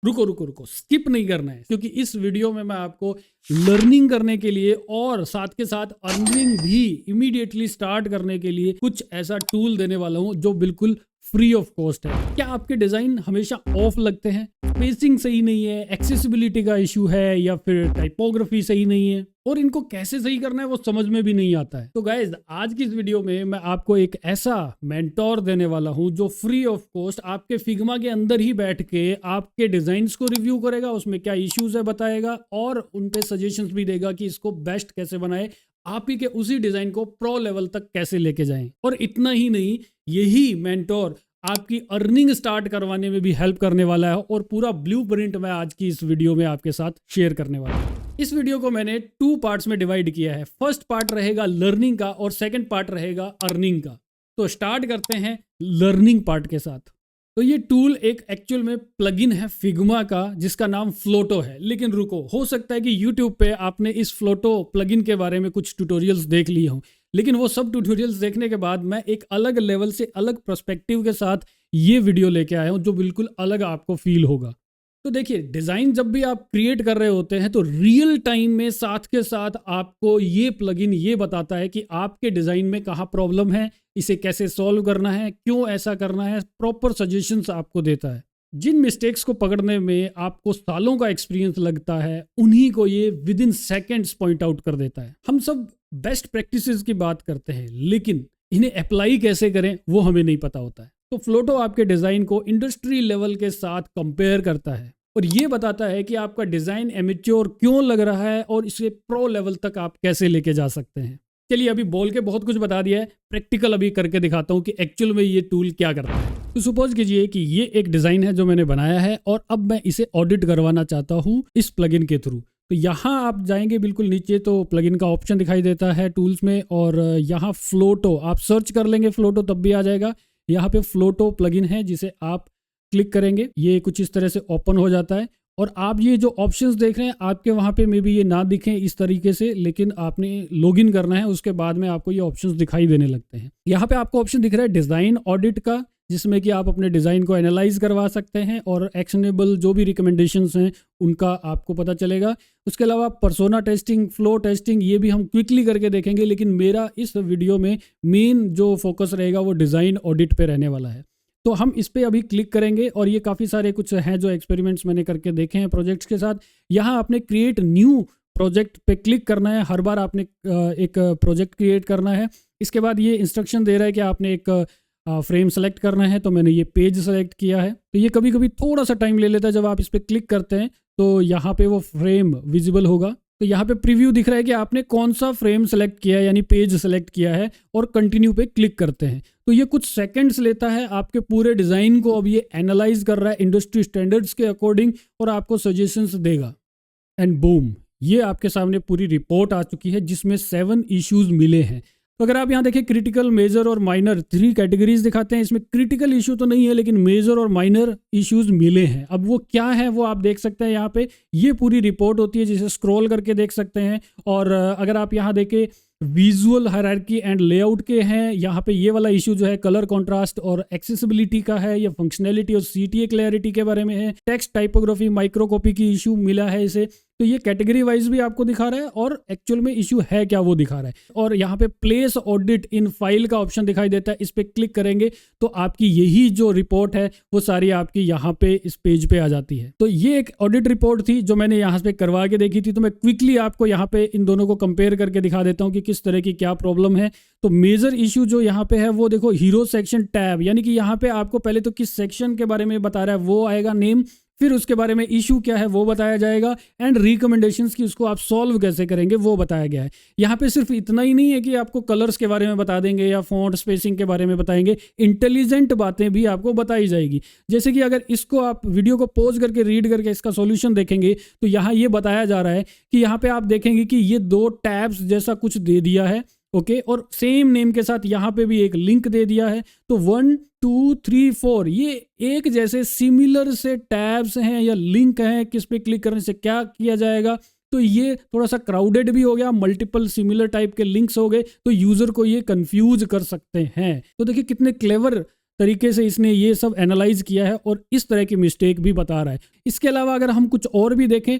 रुको रुको रुको, स्किप नहीं करना है, क्योंकि इस वीडियो में मैं आपको लर्निंग करने के लिए और साथ के साथ अर्निंग भी इमीडिएटली स्टार्ट करने के लिए कुछ ऐसा टूल देने वाला हूं जो बिल्कुल फ्री ऑफ कॉस्ट है। क्या आपके डिजाइन हमेशा ऑफ लगते हैं, स्पेसिंग सही नहीं है, एक्सेसिबिलिटी का इशू है, या फिर टाइपोग्राफी सही नहीं है और इनको कैसे सही करना है वो समझ में भी नहीं आता है? तो गाइज, आज की इस वीडियो में मैं आपको एक ऐसा मेंटोर देने वाला हूं जो फ्री ऑफ कॉस्ट आपके फिग्मा के अंदर ही बैठ के आपके डिजाइन्स को रिव्यू करेगा, उसमें क्या इश्यूज है बताएगा और उन पे सजेशंस भी देगा कि इसको बेस्ट कैसे बनाए, आप ही के उसी डिजाइन को प्रो लेवल तक कैसे लेके जाएं। और इतना ही नहीं, यही मेंटोर आपकी अर्निंग स्टार्ट करवाने में भी हेल्प करने वाला है और पूरा ब्लूप्रिंट मैं आज की इस वीडियो में आपके साथ शेयर करने वाला हूं। इस वीडियो को मैंने 2 पार्ट्स में डिवाइड किया है। फर्स्ट पार्ट रहेगा लर्निंग का और सेकंड पार्ट रहेगा अर्निंग का। तो स्टार्ट करते हैं लर्निंग पार्ट के साथ। तो ये टूल एक एक्चुअल में प्लगइन है फिग्मा का जिसका नाम फ्लोटो है। लेकिन रुको, हो सकता है कि यूट्यूब पे आपने इस फ्लोटो प्लगइन के बारे में कुछ ट्यूटोरियल्स देख लिए हों, लेकिन वो सब ट्यूटोरियल्स देखने के बाद मैं एक अलग लेवल से अलग पर्सपेक्टिव के साथ ये वीडियो लेके आया हूँ जो बिल्कुल अलग आपको फील होगा। तो देखिए, डिज़ाइन जब भी आप क्रिएट कर रहे होते हैं तो रियल टाइम में साथ के साथ आपको ये प्लगइन ये बताता है कि आपके डिज़ाइन में कहाँ प्रॉब्लम है, इसे कैसे सॉल्व करना है, क्यों ऐसा करना है, प्रॉपर सजेशंस आपको देता है। जिन मिस्टेक्स को पकड़ने में आपको सालों का एक्सपीरियंस लगता है, उन्हीं को ये with in seconds point out कर देता है। हम सब बेस्ट प्रैक्टिसेस की बात करते हैं, लेकिन इन्हें अप्लाई कैसे करें वो हमें नहीं पता होता है। तो फ्लोटो आपके डिज़ाइन को इंडस्ट्री लेवल के साथ कंपेयर करता है और ये बताता है कि आपका डिज़ाइन एमेच्योर क्यों लग रहा है और इसे प्रो लेवल तक आप कैसे लेके जा सकते हैं। चलिए, अभी बोल के बहुत कुछ बता दिया है, प्रैक्टिकल अभी करके दिखाता हूँ कि एक्चुअल में ये टूल क्या करता है। तो सपोज कीजिए कि ये एक डिज़ाइन है जो मैंने बनाया है और अब मैं इसे ऑडिट करवाना चाहता हूँ इस प्लगइन के थ्रू। तो यहाँ आप जाएंगे बिल्कुल नीचे तो प्लगइन का ऑप्शन दिखाई देता है टूल्स में, और यहाँ फ्लोटो आप सर्च कर लेंगे, फ्लोटो तब भी आ जाएगा। यहाँ पे फ्लोटो प्लगइन है जिसे आप क्लिक करेंगे, ये कुछ इस तरह से ओपन हो जाता है और आप ये जो ऑप्शंस देख रहे हैं आपके वहाँ पे मे बी ये ना दिखें इस तरीके से, लेकिन आपने लॉगिन करना है, उसके बाद में आपको ये ऑप्शंस दिखाई देने लगते हैं। यहाँ पे आपको ऑप्शन दिख रहा है डिज़ाइन ऑडिट का, जिसमें कि आप अपने डिज़ाइन को एनालाइज करवा सकते हैं और एक्शनेबल जो भी रिकमेंडेशंस हैं उनका आपको पता चलेगा। उसके अलावा पर्सोना टेस्टिंग, फ्लो टेस्टिंग, ये भी हम क्विकली करके देखेंगे, लेकिन मेरा इस वीडियो में मेन जो फोकस रहेगा वो डिज़ाइन ऑडिट पे रहने वाला है। तो हम इस पर अभी क्लिक करेंगे और ये काफ़ी सारे कुछ हैं जो एक्सपेरिमेंट्स मैंने करके देखे हैं प्रोजेक्ट्स के साथ। यहाँ आपने क्रिएट न्यू प्रोजेक्ट पे क्लिक करना है, हर बार आपने एक प्रोजेक्ट क्रिएट करना है। इसके बाद ये इंस्ट्रक्शन दे रहा है कि आपने एक फ्रेम सेलेक्ट करना है, तो मैंने ये पेज सेलेक्ट किया है। तो ये कभी कभी थोड़ा सा टाइम ले लेता है, जब आप इस पर क्लिक करते हैं तो यहाँ पे वो फ्रेम विजिबल होगा। तो यहाँ पे प्रीव्यू दिख रहा है कि आपने कौन सा फ्रेम सेलेक्ट किया है, यानी पेज सेलेक्ट किया है, और कंटिन्यू पे क्लिक करते हैं तो ये कुछ सेकंड्स लेता है। आपके पूरे डिज़ाइन को अब ये एनालाइज कर रहा है इंडस्ट्री स्टैंडर्ड्स के अकॉर्डिंग और आपको सजेशंस देगा। एंड बूम, ये आपके सामने पूरी रिपोर्ट आ चुकी है जिसमें 7 इश्यूज मिले हैं। तो अगर आप यहाँ देखें, क्रिटिकल, मेजर और माइनर 3 कैटेगरीज दिखाते हैं। इसमें क्रिटिकल इशू तो नहीं है, लेकिन मेजर और माइनर इश्यूज मिले हैं। अब वो क्या है वो आप देख सकते हैं। यहाँ पे ये पूरी रिपोर्ट होती है जिसे स्क्रॉल करके देख सकते हैं। और अगर आप यहाँ देखें, विजुअल हायरार्की एंड लेआउट के हैं। यहाँ पे ये वाला इशू जो है कलर कॉन्ट्रास्ट और एक्सेसिबिलिटी का है, या फंक्शनैलिटी और सीटीए क्लैरिटी के बारे में है। टेक्स्ट टाइपोग्राफी, माइक्रोकॉपी की इशू मिला है इसे। तो ये कैटेगरी वाइज भी आपको दिखा रहा है और एक्चुअल में इशू है क्या वो दिखा रहा है। और यहाँ पे प्लेस ऑडिट इन फाइल का ऑप्शन दिखाई देता है, इस पे क्लिक करेंगे तो आपकी यही जो रिपोर्ट है वो सारी आपकी यहाँ पे इस पेज पे आ जाती है। तो ये एक ऑडिट रिपोर्ट थी जो मैंने यहाँ पे करवा के देखी थी। तो मैं क्विकली आपको यहाँ पे इन दोनों को कंपेयर करके दिखा देता हूँ कि किस तरह की क्या प्रॉब्लम है। तो मेजर इशू जो यहाँ पे है वो देखो, हीरो सेक्शन टैब, यानी कि यहाँ पे आपको पहले तो किस सेक्शन के बारे में बता रहा है वो आएगा नेम, फिर उसके बारे में इशू क्या है वो बताया जाएगा, एंड रिकमेंडेशंस की उसको आप सॉल्व कैसे करेंगे वो बताया गया है। यहाँ पे सिर्फ इतना ही नहीं है कि आपको कलर्स के बारे में बता देंगे या फॉन्ट स्पेसिंग के बारे में बताएंगे, इंटेलिजेंट बातें भी आपको बताई जाएगी। जैसे कि अगर इसको आप वीडियो को पॉज करके रीड करके इसका सॉल्यूशन देखेंगे तो यहाँ ये बताया जा रहा है कि यहाँ पे आप देखेंगे कि ये 2 टैब्स जैसा कुछ दे दिया है, ओके, और सेम नेम के साथ यहाँ पे भी एक लिंक दे दिया है। तो 1 2 3 4 ये एक जैसे सिमिलर से टैब्स हैं या लिंक हैं, किस पे क्लिक करने से क्या किया जाएगा। तो ये थोड़ा सा क्राउडेड भी हो गया, मल्टीपल सिमिलर टाइप के लिंक्स हो गए, तो यूजर को ये कंफ्यूज कर सकते हैं। तो देखिए कितने क्लेवर तरीके से इसने ये सब एनालाइज किया है और इस तरह की मिस्टेक भी बता रहा है। इसके अलावा अगर हम कुछ और भी देखें,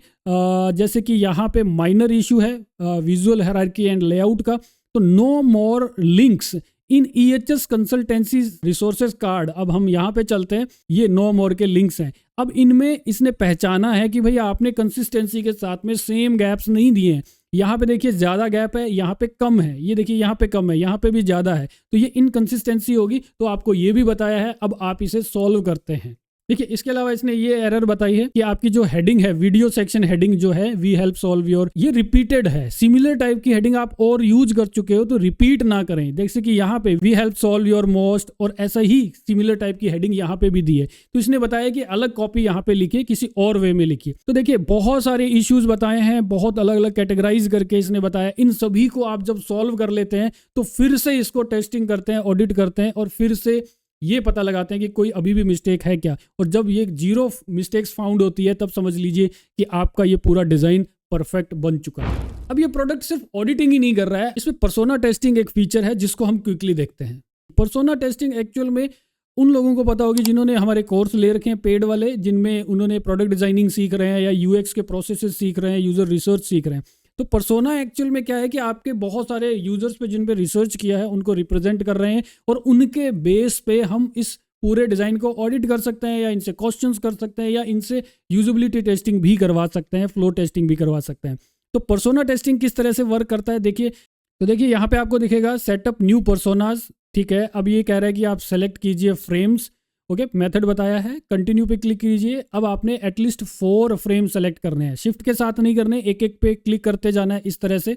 जैसे कि यहाँ पे माइनर इशू है विजुअल हायरार्की एंड लेआउट का, तो no more links in EHS consultancy resources card. अब हम यहाँ पे चलते हैं, ये नो मोर के लिंक्स हैं। अब इनमें इसने पहचाना है कि भाई आपने कंसिस्टेंसी के साथ में सेम गैप्स नहीं दिए हैं। यहाँ पे देखिए ज़्यादा गैप है, यहाँ पे कम है, ये देखिए यहाँ पे कम है, यहाँ पे भी ज़्यादा है, तो ये इनकंसिस्टेंसी होगी। तो आपको ये भी बताया है, अब आप इसे सॉल्व करते हैं। देखिए इसके अलावा इसने ये एरर बताई है कि आपकी जो हेडिंग है, वीडियो सेक्शन हेडिंग जो है, वी हेल्प सॉल्व योर, ये रिपीटेड है। सिमिलर टाइप की हेडिंग आप और यूज कर चुके हो तो रिपीट ना करें। जैसे कि यहाँ पे we help solve your most, और ऐसा ही सिमिलर टाइप की हेडिंग यहाँ पे भी दी है। तो इसने बताया कि अलग कॉपी यहाँ पे लिखिए, किसी और वे में लिखिए। तो देखिए बहुत सारे इश्यूज बताए हैं, बहुत अलग अलग कैटेगराइज करके इसने बताया। इन सभी को आप जब सॉल्व कर लेते हैं तो फिर से इसको टेस्टिंग करते हैं, ऑडिट करते हैं, और फिर से ये पता लगाते हैं कि कोई अभी भी मिस्टेक है क्या। और जब ये 0 मिस्टेक्स फाउंड होती है तब समझ लीजिए कि आपका ये पूरा डिजाइन परफेक्ट बन चुका है। अब ये प्रोडक्ट सिर्फ ऑडिटिंग ही नहीं कर रहा है, इसमें पर्सोना टेस्टिंग एक फीचर है जिसको हम क्विकली देखते हैं। पर्सोना टेस्टिंग एक्चुअल में उन लोगों को पता होगी जिन्होंने हमारे कोर्स ले रखे हैं पेड वाले, जिनमें उन्होंने प्रोडक्ट डिजाइनिंग सीख रहे हैं या UX के प्रोसेसेस सीख रहे हैं, यूजर रिसर्च सीख रहे हैं। तो पर्सोना एक्चुअल में क्या है कि आपके बहुत सारे यूजर्स पे जिन पे रिसर्च किया है उनको रिप्रेजेंट कर रहे हैं, और उनके बेस पे हम इस पूरे डिज़ाइन को ऑडिट कर सकते हैं, या इनसे क्वेश्चंस कर सकते हैं, या इनसे यूजेबिलिटी टेस्टिंग भी करवा सकते हैं, फ्लो टेस्टिंग भी करवा सकते हैं। तो पर्सोना टेस्टिंग किस तरह से वर्क करता है देखिए। तो देखिए यहाँ पे आपको दिखेगा सेटअप न्यू पर्सोनाज, ठीक है। अब ये कह रहा है कि आप सेलेक्ट कीजिए फ्रेम्स, ओके, मेथड बताया है, कंटिन्यू पे क्लिक कीजिए। अब आपने एटलीस्ट 4 फ्रेम सेलेक्ट करने हैं, शिफ्ट के साथ नहीं करने, एक एक पे क्लिक करते जाना है इस तरह से,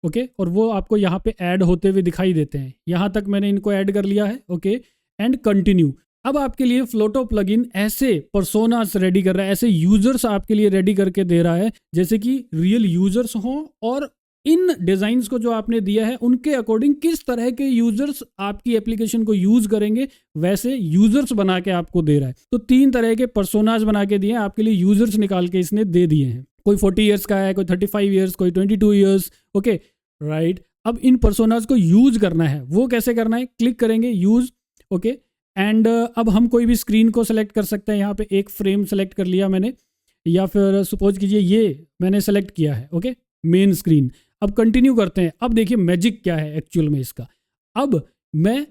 ओके। और वो आपको यहाँ पे ऐड होते हुए दिखाई देते हैं। यहाँ तक मैंने इनको ऐड कर लिया है, ओके, एंड कंटिन्यू। अब आपके लिए फ्लोटो प्लगइन ऐसे पर्सोनास रेडी कर रहा है, ऐसे यूजर्स आपके लिए रेडी करके दे रहा है जैसे कि रियल यूजर्स हों, और इन डिजाइन्स को जो आपने दिया है उनके अकॉर्डिंग किस तरह के यूजर्स आपकी एप्लीकेशन को यूज करेंगे वैसे यूजर्स बना के आपको दे रहा है। तो 3 तरह के पर्सोनाज बना के दिए हैं आपके लिए, यूजर्स निकाल के इसने दे दिए हैं। कोई 40 ईयर्स का है, कोई 35 ईयर्स, कोई 22 ईयर्स, ओके, राइट। अब इन पर्सोनाज को यूज करना है, वो कैसे करना है, क्लिक करेंगे यूज, ओके, एंड अब हम कोई भी स्क्रीन को सेलेक्ट कर सकते हैं। यहाँ पे एक फ्रेम सेलेक्ट कर लिया मैंने, या फिर सपोज कीजिए ये मैंने सेलेक्ट किया है, ओके, मेन स्क्रीन। अब कंटिन्यू करते हैं। अब देखिए मैजिक क्या है एक्चुअल में इसका। अब मैं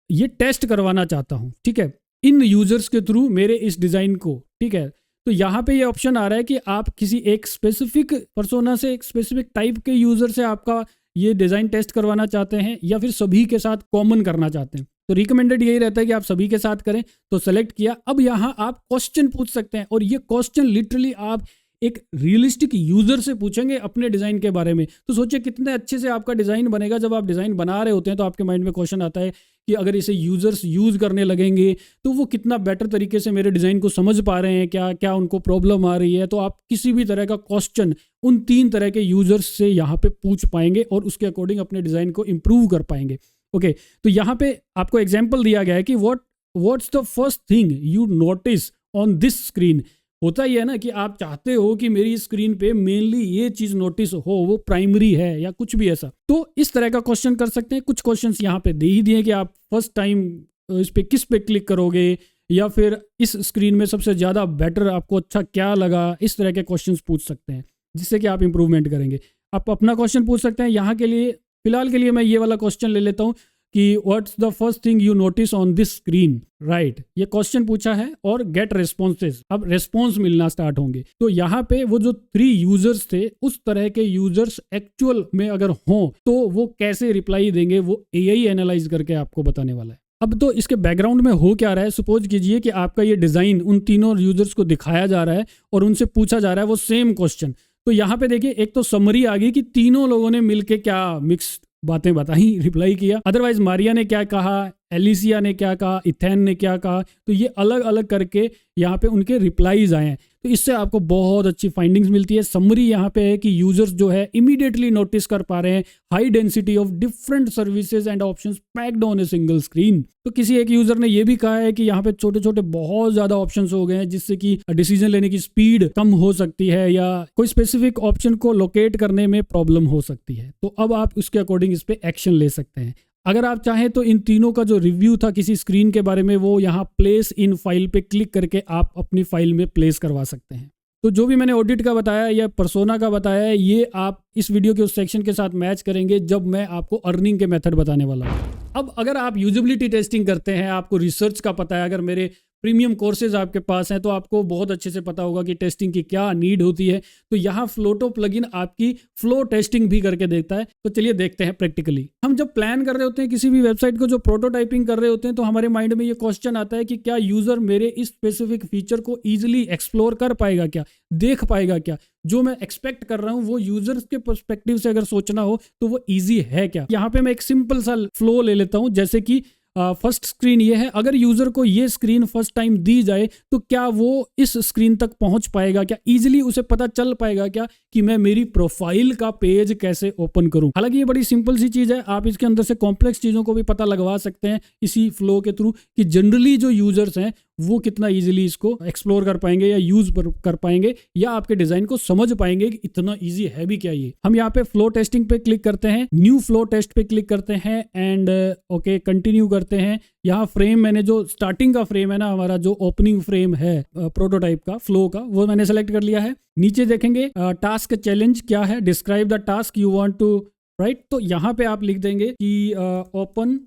ये टेस्ट करवाना चाहता हूँ, ठीक है, इन यूजर्स के थ्रू मेरे इस डिज़ाइन को, ठीक है। तो यहाँ पे ये ऑप्शन आ रहा है कि आप किसी एक स्पेसिफिक पर्सोना से, एक स्पेसिफिक टाइप के यूजर से आपका ये डिज़ाइन टेस्ट करवाना चाहते हैं, या फिर सभी के साथ कॉमन करना चाहते हैं। तो रिकमेंडेड यही रहता है कि आप सभी के साथ करें। तो सेलेक्ट किया। अब यहाँ आप क्वेश्चन पूछ सकते हैं, और ये क्वेश्चन लिटरली आप एक रियलिस्टिक यूजर से पूछेंगे अपने डिज़ाइन के बारे में। तो सोचिए कितने अच्छे से आपका डिज़ाइन बनेगा। जब आप डिज़ाइन बना रहे होते हैं तो आपके माइंड में क्वेश्चन आता है कि अगर इसे यूजर्स यूज़ करने लगेंगे तो वो कितना बेटर तरीके से मेरे डिज़ाइन को समझ पा रहे हैं, क्या क्या उनको प्रॉब्लम आ रही है। तो आप किसी भी तरह का क्वेश्चन उन 3 तरह के यूजर्स से यहाँ पे पूछ पाएंगे, और उसके अकॉर्डिंग अपने डिज़ाइन को इम्प्रूव कर पाएंगे, ओके। तो यहाँ पे आपको एग्जाम्पल दिया गया है कि what's the first thing you notice on this screen. होता ही है ना कि आप चाहते हो कि मेरी स्क्रीन पे मेनली ये चीज़ नोटिस हो, वो प्राइमरी है या कुछ भी ऐसा। तो इस तरह का क्वेश्चन कर सकते हैं। कुछ क्वेश्चंस यहाँ पे दे ही दिए कि आप फर्स्ट टाइम इस पे किस पे क्लिक करोगे, या फिर इस स्क्रीन में सबसे ज़्यादा बेटर आपको अच्छा क्या लगा। इस तरह के क्वेश्चंस पूछ सकते हैं जिससे कि आप इंप्रूवमेंट करेंगे। आप अपना क्वेश्चन पूछ सकते हैं। यहाँ के लिए फिलहाल के लिए मैं ये वाला क्वेश्चन ले लेता हूँ कि what's the first thing you notice on this screen, right. ये क्वेश्चन पूछा है और गेट रेस्पॉन्सेज। अब रेस्पॉन्स मिलना स्टार्ट होंगे। तो यहाँ पे वो जो 3 यूजर्स थे, उस तरह के यूजर्स एक्चुअल में अगर हों तो वो कैसे रिप्लाई देंगे, वो AI एनालाइज करके आपको बताने वाला है। अब तो इसके बैकग्राउंड में हो क्या रहा है, सपोज कीजिए कि आपका ये डिज़ाइन उन तीनों यूजर्स को दिखाया जा रहा है और उनसे पूछा जा रहा है वो सेम क्वेश्चन। तो यहाँ पे देखिए एक तो समरी आ गई कि तीनों लोगों ने मिलके क्या मिक्स बातें बताई, रिप्लाई किया। अदरवाइज मारिया ने क्या कहा, एलिसिया ने क्या कहा, इथेन ने क्या कहा। तो ये अलग अलग करके यहाँ पे उनके रिप्लाईज आए हैं। तो इससे आपको बहुत अच्छी फाइंडिंग्स मिलती है। समरी यहाँ पे है कि यूजर्स जो है इमीडिएटली नोटिस कर पा रहे हैं high density of different services and options packed on a single screen. तो किसी एक यूजर ने ये भी कहा है कि यहाँ पे छोटे छोटे बहुत ज्यादा ऑप्शंस हो गए हैं जिससे कि डिसीजन लेने की स्पीड कम हो सकती है, या कोई स्पेसिफिक ऑप्शन को लोकेट करने में प्रॉब्लम हो सकती है। तो अब आप उसके अकॉर्डिंग इस पे एक्शन ले सकते हैं। अगर आप चाहें तो इन तीनों का जो रिव्यू था किसी स्क्रीन के बारे में, वो यहाँ प्लेस इन फाइल पे क्लिक करके आप अपनी फाइल में प्लेस करवा सकते हैं। तो जो भी मैंने ऑडिट का बताया या पर्सोना का बताया है, ये आप इस वीडियो के उस सेक्शन के साथ मैच करेंगे जब मैं आपको अर्निंग के मेथड बताने वाला हूँ। अब अगर आप यूजेबिलिटी टेस्टिंग करते हैं, आपको रिसर्च का पता है, अगर मेरे प्रीमियम कोर्सेज आपके पास हैं तो आपको बहुत अच्छे से पता होगा कि टेस्टिंग की क्या नीड होती है। तो यहाँ फ्लोटो प्लगइन आपकी फ्लो टेस्टिंग भी करके देखता है। तो चलिए देखते हैं प्रैक्टिकली। हम जब प्लान कर रहे होते हैं किसी भी वेबसाइट को, जो प्रोटोटाइपिंग कर रहे होते हैं, तो हमारे माइंड में ये क्वेश्चन आता है कि क्या यूजर मेरे इस स्पेसिफिक फीचर को ईजिली एक्सप्लोर कर पाएगा, क्या देख पाएगा, क्या जो मैं एक्सपेक्ट कर रहा हूं वो यूजर्स के पर्सपेक्टिव से अगर सोचना हो तो वो इजी है क्या। यहाँ पे मैं एक सिंपल सा फ्लो ले लेता हूं, जैसे कि फर्स्ट स्क्रीन ये है। अगर यूजर को ये स्क्रीन फर्स्ट टाइम दी जाए तो क्या वो इस स्क्रीन तक पहुंच पाएगा, क्या इजीली उसे पता चल पाएगा क्या कि मैं मेरी प्रोफाइल का पेज कैसे ओपन करूं। हालांकि ये बड़ी सिंपल सी चीज है, आप इसके अंदर से कॉम्प्लेक्स चीजों को भी पता लगवा सकते हैं इसी फ्लो के थ्रू कि जनरली जो यूजर्स हैं वो कितना इजीली इसको एक्सप्लोर कर पाएंगे या यूज कर पाएंगे या आपके डिजाइन को समझ पाएंगे कि इतना इजी है भी क्या ये। हम यहाँ पे फ्लो टेस्टिंग पे क्लिक करते हैं, न्यू फ्लो टेस्ट पे क्लिक करते हैं एंड ओके कंटिन्यू करते हैं। यहाँ फ्रेम, मैंने जो स्टार्टिंग का फ्रेम है ना, हमारा जो ओपनिंग फ्रेम है प्रोटोटाइप का फ्लो का, वो मैंने सेलेक्ट कर लिया है। नीचे देखेंगे टास्क चैलेंज क्या है, describe the task you want to write. तो यहाँ पे आप लिख देंगे कि ओपन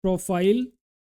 प्रोफाइल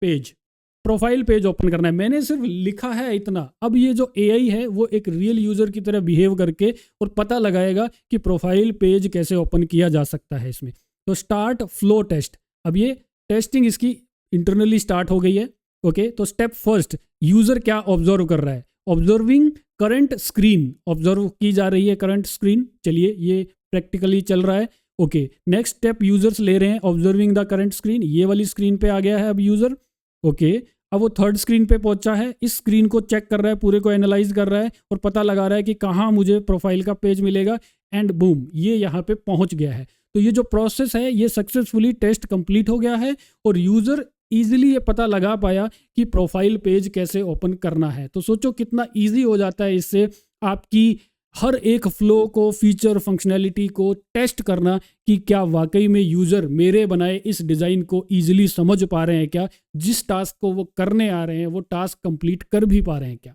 पेज ओपन करना है। मैंने सिर्फ लिखा है इतना। अब ये जो एआई है वो एक रियल यूजर की तरह बिहेव करके और पता लगाएगा कि प्रोफाइल पेज कैसे ओपन किया जा सकता है इसमें। तो स्टार्ट फ्लो टेस्ट, अब ये टेस्टिंग इसकी इंटरनली स्टार्ट हो गई है। ओके, तो स्टेप फर्स्ट, यूजर क्या ऑब्जर्व कर रहा है, ऑब्जर्विंग करंट स्क्रीन, ऑब्जर्व की जा रही है करंट स्क्रीन। चलिए ये प्रैक्टिकली चल रहा है। ओके, नेक्स्ट स्टेप यूजर्स ले रहे हैं ऑब्जर्विंग द करंट स्क्रीन, ये वाली स्क्रीन पे आ गया है अब यूजर। ओके, अब वो थर्ड स्क्रीन पे पहुंचा है, इस स्क्रीन को चेक कर रहा है, पूरे को एनालाइज कर रहा है और पता लगा रहा है कि कहाँ मुझे प्रोफाइल का पेज मिलेगा एंड बूम, ये यहाँ पे पहुंच गया है। तो ये जो प्रोसेस है ये सक्सेसफुली टेस्ट कंप्लीट हो गया है और यूजर इजीली ये पता लगा पाया कि प्रोफाइल पेज कैसे ओपन करना है। तो सोचो कितना इजी हो जाता है इससे आपकी हर एक फ्लो को, फीचर फंक्शनैलिटी को टेस्ट करना कि क्या वाकई में यूजर मेरे बनाए इस डिजाइन को इजीली समझ पा रहे हैं क्या, जिस टास्क को वो करने आ रहे हैं वो टास्क कंप्लीट कर भी पा रहे हैं क्या।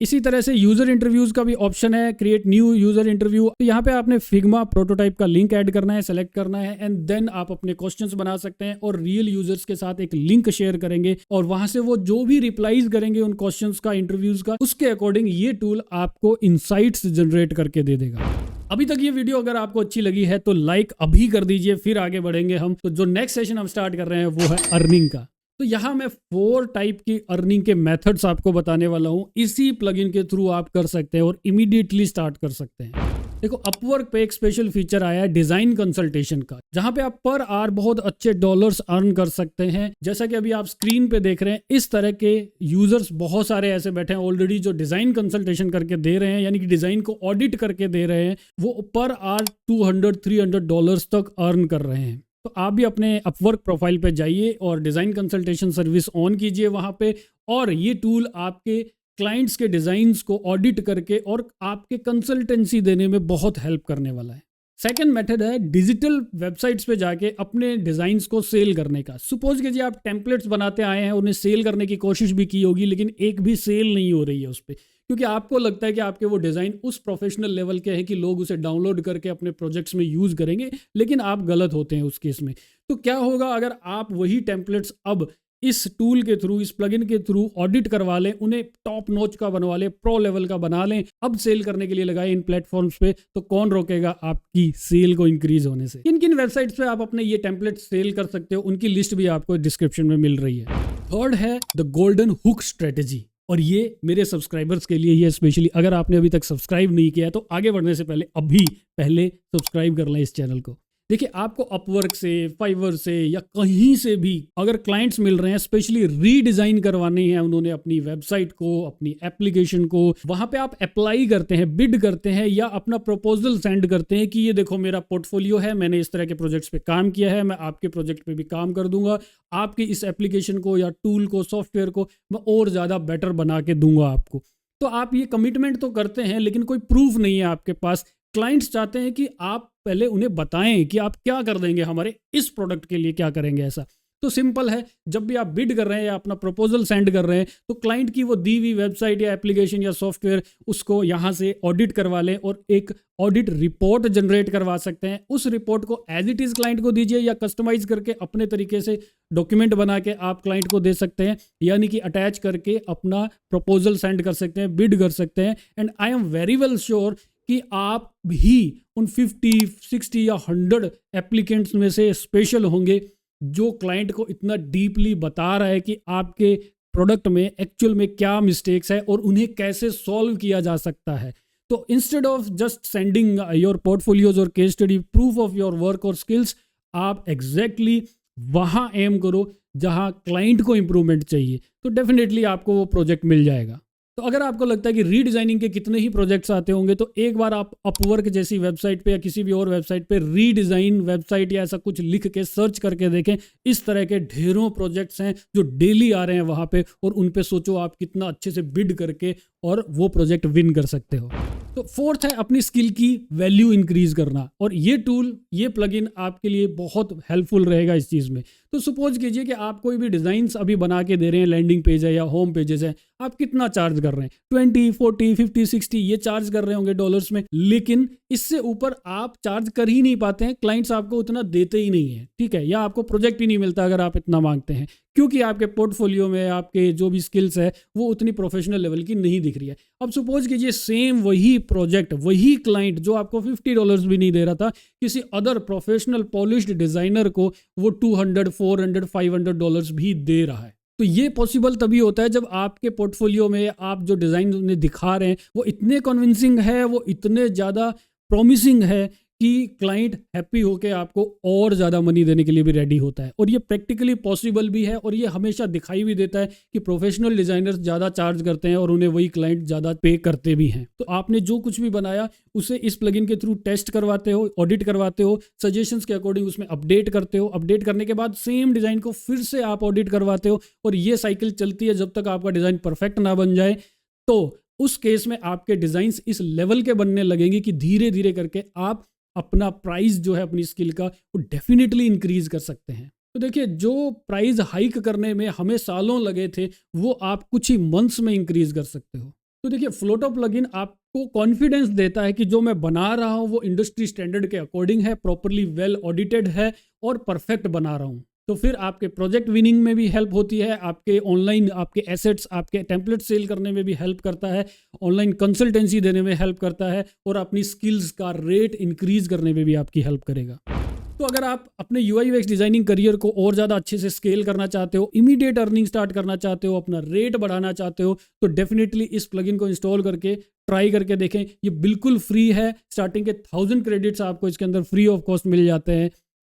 इसी तरह से यूजर इंटरव्यूज का भी ऑप्शन है, क्रिएट न्यू यूजर इंटरव्यू। तो यहाँ पे आपने फिग्मा प्रोटोटाइप का लिंक ऐड करना है, सेलेक्ट करना है एंड देन आप अपने क्वेश्चंस बना सकते हैं और रियल यूजर्स के साथ एक लिंक शेयर करेंगे और वहां से वो जो भी रिप्लाईज करेंगे उन क्वेश्चंस का, इंटरव्यूज का, उसके अकॉर्डिंग ये टूल आपको इनसाइट्स जनरेट करके दे देगा। अभी तक ये वीडियो अगर आपको अच्छी लगी है तो लाइक अभी कर दीजिए, फिर आगे बढ़ेंगे हम। तो जो नेक्स्ट सेशन हम स्टार्ट कर रहे हैं वो है अर्निंग का। तो यहाँ मैं 4 टाइप की अर्निंग के मेथड्स आपको बताने वाला हूँ, इसी प्लगइन के थ्रू आप कर सकते हैं और इमीडिएटली स्टार्ट कर सकते हैं। देखो, अपवर्क पे एक स्पेशल फीचर आया है डिजाइन कंसल्टेशन का, जहां पे आप पर आवर बहुत अच्छे डॉलर्स अर्न कर सकते हैं। जैसा कि अभी आप स्क्रीन पे देख रहे हैं, इस तरह के यूजर्स बहुत सारे ऐसे बैठे हैं ऑलरेडी जो डिजाइन कंसल्टेशन करके दे रहे हैं, यानी कि डिजाइन को ऑडिट करके दे रहे हैं। वो पर आवर $200-300 तक अर्न कर रहे हैं। तो आप भी अपने अपवर्क प्रोफाइल पे जाइए और डिज़ाइन कंसल्टेशन सर्विस ऑन कीजिए वहाँ पे, और ये टूल आपके क्लाइंट्स के डिज़ाइंस को ऑडिट करके और आपके कंसल्टेंसी देने में बहुत हेल्प करने वाला है। सेकंड मेथड है डिजिटल वेबसाइट्स पे जाके अपने डिज़ाइंस को सेल करने का। सपोज कीजिए आप टेम्पलेट्स बनाते आए हैं, उन्हें सेल करने की कोशिश भी की होगी लेकिन एक भी सेल नहीं हो रही है उस पर, क्योंकि आपको लगता है कि आपके वो डिज़ाइन उस प्रोफेशनल लेवल के हैं कि लोग उसे डाउनलोड करके अपने प्रोजेक्ट्स में यूज़ करेंगे, लेकिन आप गलत होते हैं उस केस में। तो क्या होगा अगर आप वही टेम्पलेट्स अब इस टूल के थ्रू, इस प्लगइन के थ्रू ऑडिट करवा लें, उन्हें टॉप नॉच का बनवा लें, प्रो लेवल का बना लें, अब सेल करने के लिए लगाए इन प्लेटफॉर्म्स पे, तो कौन रोकेगा आपकी सेल को इंक्रीज होने से। किन किन वेबसाइट्स पे आप अपने ये टेम्पलेट सेल कर सकते हो, उनकी लिस्ट भी आपको डिस्क्रिप्शन में मिल रही है। थर्ड है द गोल्डन हुक स्ट्रेटेजी, और ये मेरे सब्सक्राइबर्स के लिए ये स्पेशली। अगर आपने अभी तक सब्सक्राइब नहीं किया है तो आगे बढ़ने से पहले सब्सक्राइब कर लें इस चैनल को। देखिए, आपको अपवर्क से, फाइवर से या कहीं से भी अगर क्लाइंट्स मिल रहे हैं, स्पेशली रीडिजाइन करवानी है उन्होंने अपनी वेबसाइट को, अपनी एप्लीकेशन को, वहां पे आप अप्लाई करते हैं, बिड करते हैं या अपना प्रपोजल सेंड करते हैं कि ये देखो मेरा पोर्टफोलियो है, मैंने इस तरह के प्रोजेक्ट्स पे काम किया है, मैं आपके प्रोजेक्ट पे भी काम कर दूंगा, आपकी इस एप्लीकेशन को या टूल को, सॉफ्टवेयर को मैं और ज़्यादा बेटर बना के दूंगा आपको। तो आप ये कमिटमेंट तो करते हैं लेकिन कोई प्रूफ नहीं है आपके पास, क्लाइंट्स चाहते हैं कि आप पहले उन्हें बताएं कि आप क्या कर देंगे, हमारे इस प्रोडक्ट के लिए क्या करेंगे ऐसा। तो सिंपल है, जब भी आप बिड कर रहे हैं या अपना प्रपोजल सेंड कर रहे हैं तो क्लाइंट की वो दी हुई वेबसाइट या एप्लीकेशन या सॉफ्टवेयर उसको यहाँ से ऑडिट करवा लें और एक ऑडिट रिपोर्ट जनरेट करवा सकते हैं। उस रिपोर्ट को एज इट इज़ क्लाइंट को दीजिए या कस्टमाइज करके अपने तरीके से डॉक्यूमेंट बना के आप क्लाइंट को दे सकते हैं, यानी कि अटैच करके अपना प्रपोजल सेंड कर सकते हैं, बिड कर सकते हैं। And I am very well sure कि आप भी उन 50, 60 या 100 एप्लीकेंट्स में से स्पेशल होंगे जो क्लाइंट को इतना डीपली बता रहा है कि आपके प्रोडक्ट में एक्चुअल में क्या मिस्टेक्स है और उन्हें कैसे सॉल्व किया जा सकता है। तो instead of just sending your portfolios और case study proof of your work और स्किल्स, आप एग्जैक्टली वहाँ एम करो जहाँ क्लाइंट को इंप्रूवमेंट चाहिए, तो डेफिनेटली आपको वो प्रोजेक्ट मिल जाएगा। तो अगर आपको लगता है कि रीडिज़ाइनिंग के कितने ही प्रोजेक्ट्स आते होंगे तो एक बार आप अपवर्क जैसी वेबसाइट पे या किसी भी और वेबसाइट पे रीडिज़ाइन वेबसाइट या ऐसा कुछ लिख के सर्च करके देखें। इस तरह के ढेरों प्रोजेक्ट्स हैं जो डेली आ रहे हैं वहाँ पे, और उन पे सोचो आप कितना अच्छे से बिड करके और वो प्रोजेक्ट विन कर सकते हो। तो फोर्थ है अपनी स्किल की वैल्यू इंक्रीज करना, और ये टूल, ये प्लगइन आपके लिए बहुत हेल्पफुल रहेगा इस चीज़ में। तो सपोज कीजिए कि आप कोई भी डिज़ाइंस अभी बना के दे रहे हैं, लैंडिंग पेज है या होम पेजेस है, आप कितना चार्ज कर रहे हैं? 20, 40, 50, 60 ये चार्ज कर रहे होंगे डॉलर्स में, लेकिन इससे ऊपर आप चार्ज कर ही नहीं पाते हैं, क्लाइंट्स आपको उतना देते ही नहीं है, ठीक है, या आपको प्रोजेक्ट ही नहीं मिलता अगर आप इतना मांगते हैं, क्योंकि आपके पोर्टफोलियो में आपके जो भी स्किल्स है वो उतनी प्रोफेशनल लेवल की नहीं दिख रही है। अब सपोज कीजिए सेम वही प्रोजेक्ट, वही क्लाइंट जो आपको $50 भी नहीं दे रहा था, किसी अदर प्रोफेशनल पॉलिश्ड डिजाइनर को वो $200, $400, $500 भी दे रहा है। तो ये पॉसिबल तभी होता है जब आपके पोर्टफोलियो में आप जो डिज़ाइन उन्हें दिखा रहे हैं वो इतने कन्विंसिंग है, वो इतने ज़्यादा प्रॉमिसिंग है कि क्लाइंट हैप्पी होकर आपको और ज़्यादा मनी देने के लिए भी रेडी होता है। और ये प्रैक्टिकली पॉसिबल भी है, और ये हमेशा दिखाई भी देता है कि प्रोफेशनल डिज़ाइनर्स ज़्यादा चार्ज करते हैं और उन्हें वही क्लाइंट ज़्यादा पे करते भी हैं। तो आपने जो कुछ भी बनाया उसे इस प्लगइन के थ्रू टेस्ट करवाते हो, ऑडिट करवाते हो, सजेशंस के अकॉर्डिंग उसमें अपडेट करते हो, अपडेट करने के बाद सेम डिज़ाइन को फिर से आप ऑडिट करवाते हो, और ये साइकिल चलती है जब तक आपका डिज़ाइन परफेक्ट ना बन जाए। तो उस केस में आपके डिज़ाइंस इस लेवल के बनने लगेंगे कि धीरे धीरे करके आप अपना प्राइस जो है अपनी स्किल का वो डेफिनेटली इंक्रीज कर सकते हैं। तो देखिए, जो प्राइस हाइक करने में हमें सालों लगे थे वो आप कुछ ही मंथ्स में इंक्रीज कर सकते हो। तो देखिए, फ्लोटो प्लगइन आपको कॉन्फिडेंस देता है कि जो मैं बना रहा हूँ वो इंडस्ट्री स्टैंडर्ड के अकॉर्डिंग है, प्रॉपरली वेल ऑडिटेड है और परफेक्ट बना रहा हूँ। तो फिर आपके प्रोजेक्ट विनिंग में भी हेल्प होती है, आपके ऑनलाइन आपके एसेट्स, आपके टेम्पलेट सेल करने में भी हेल्प करता है, ऑनलाइन कंसल्टेंसी देने में हेल्प करता है, और अपनी स्किल्स का रेट इंक्रीज करने में भी आपकी हेल्प करेगा। तो अगर आप अपने UI UX डिज़ाइनिंग करियर को और ज़्यादा अच्छे से स्केल करना चाहते हो, इमीडिएट अर्निंग स्टार्ट करना चाहते हो, अपना रेट बढ़ाना चाहते हो, तो डेफिनेटली इस प्लगइन को इंस्टॉल करके ट्राई करके देखें। ये बिल्कुल फ्री है, स्टार्टिंग के 1000 क्रेडिट्स आपको इसके अंदर फ्री ऑफ कॉस्ट मिल जाते हैं।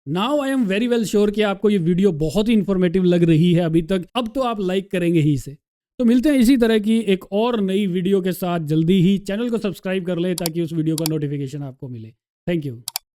Now I am very well sure कि आपको ये वीडियो बहुत ही इन्फॉर्मेटिव लग रही है अभी तक, अब तो आप लाइक करेंगे ही इसे। तो मिलते हैं इसी तरह की एक और नई वीडियो के साथ जल्दी ही। चैनल को सब्सक्राइब कर लें ताकि उस वीडियो का नोटिफिकेशन आपको मिले। Thank you.